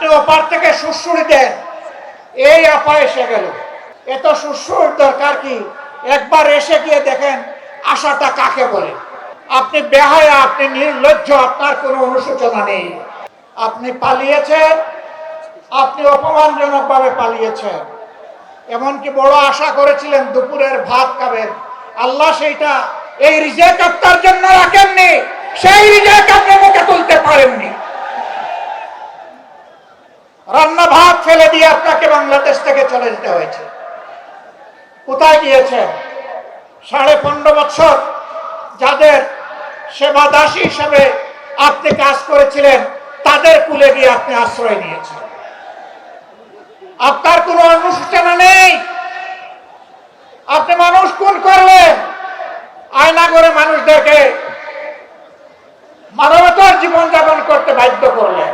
আপনি ওপার থেকে সুড়সুড়ি দেন, এই আপা এসে গেল। এত সুড়সুড়ির দরকার কি? একবার এসে গিয়ে দেখেন আশাটা কাকে বলে। আপনি বেহায়া, আপনি নির্লজ্জ, আপনার কোনো অনুশোচনা নেই। আপনি পালিয়েছেন, আপনি অপমানজনক ভাবে পালিয়েছেন। এমনকি বড় আশা করেছিলেন দুপুরের ভাত খাবেন, আল্লাহ সেইটা এই রিজেক আপনার জন্য রাখেননি, সেই রিজেক আপনি মুখে তুলতে পারেননি। রান্না ভাত ফেলে দিয়ে আপনাকে বাংলাদেশ থেকে চলে যেতে হয়েছে। কোথায় গিয়েছেন? 15.5 বছর যাদের সেবা দাসী হিসেবে আপনি কাজ করেছিলেন, তাদের কুলে গিয়ে আপনি আশ্রয় নিয়েছেন। আপনার কোনো অনুশোচনা নেই। আপনি মানুষ খুন করলেন, আয়না করে মানুষদেরকে মানবতার জীবনযাপন করতে বাধ্য করলেন,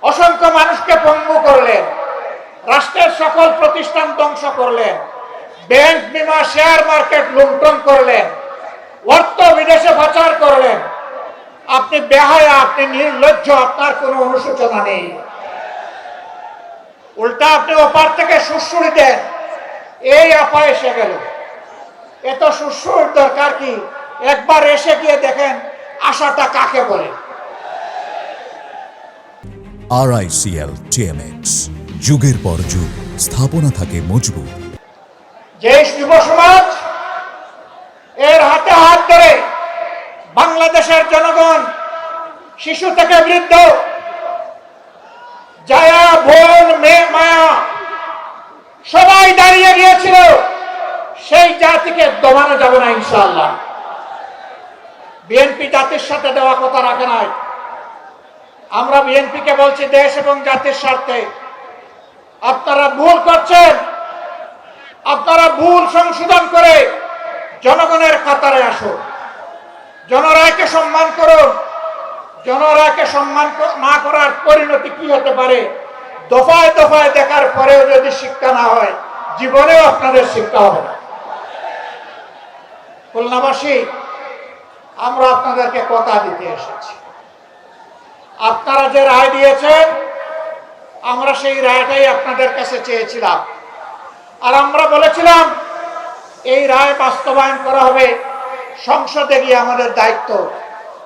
অসংখ্য মানুষকে পঙ্গু করলেন, রাষ্ট্রের সকল প্রতিষ্ঠান ধ্বংস করলেন, ব্যাংক, বিমা, শেয়ার মার্কেট লুণ্ঠন করলেন, অর্থ বিদেশে পাচার করলেন। আপনি বেহায়া, আপনি নির্লজ্জ, আপনার কোনো অনুশোচনা নেই। উল্টা আপনি ওপার থেকে সুড়সুড়ি দেন, এই আপা এসে গেল। এত সুড়সুড়ির দরকার কি? একবার এসে গিয়ে দেখেন আশাটা কাকে বলে। RICL TMX, যুগের পর যুগ স্থাপনা থাকে মজবুত। যে যুব সমাজ এর হাতে হাত ধরে বাংলাদেশের জনগণ, শিশু থেকে বৃদ্ধ, জায়া, বোন, মেয়ে, মায়া সবাই দাঁড়িয়ে গিয়েছিল, সেই জাতিকে দমানো যাবে না ইনশাআল্লাহ। বিএনপি জাতির সাথে দেওয়া কথা রাখে নাই। আমরা বিএনপিকে বলছি, দেশ এবং জাতির স্বার্থে আপনারা ভুল করছেন, আপনারা ভুল সংশোধন করে জনগণের কাতারে আসুন, জনরায়কে সম্মান করুন। জনরায়কে সম্মান না করার পরিণতি কি হতে পারে দফায় দফায় দেখার পরেও যদি শিক্ষা না হয়, জীবনেও আপনাদের শিক্ষা হবে না। খুলনাবাসী, আমরা আপনাদেরকে কথা দিতে এসেছি। আপনারা যে রায় দিয়েছেন, আমরা সেই রায়টাই আপনাদের কাছে চেয়েছিলাম। আর আমরা বলেছিলাম এই রায় বাস্তবায়ন করা হবে, সংসদে গিয়ে আমাদের দায়িত্ব।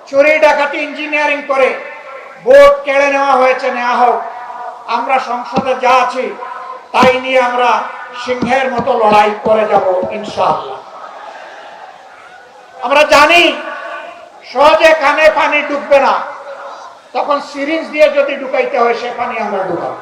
চুরি, ডাকাতি, ইঞ্জিনিয়ারিং করে ভোট কেড়ে নেওয়া হয়েছে, নেওয়া হোক। আমরা সংসদে যা আছি তাই নিয়ে আমরা সিংহের মতো লড়াই করে যাব ইনশাআল্লাহ। আমরা জানি সহজে কানে পানি ঢুকবে না, তখন সিরিঞ্জ দিয়ে যদি ঢুকাইতে হয় সে পানি আমরা ঢুকাবো।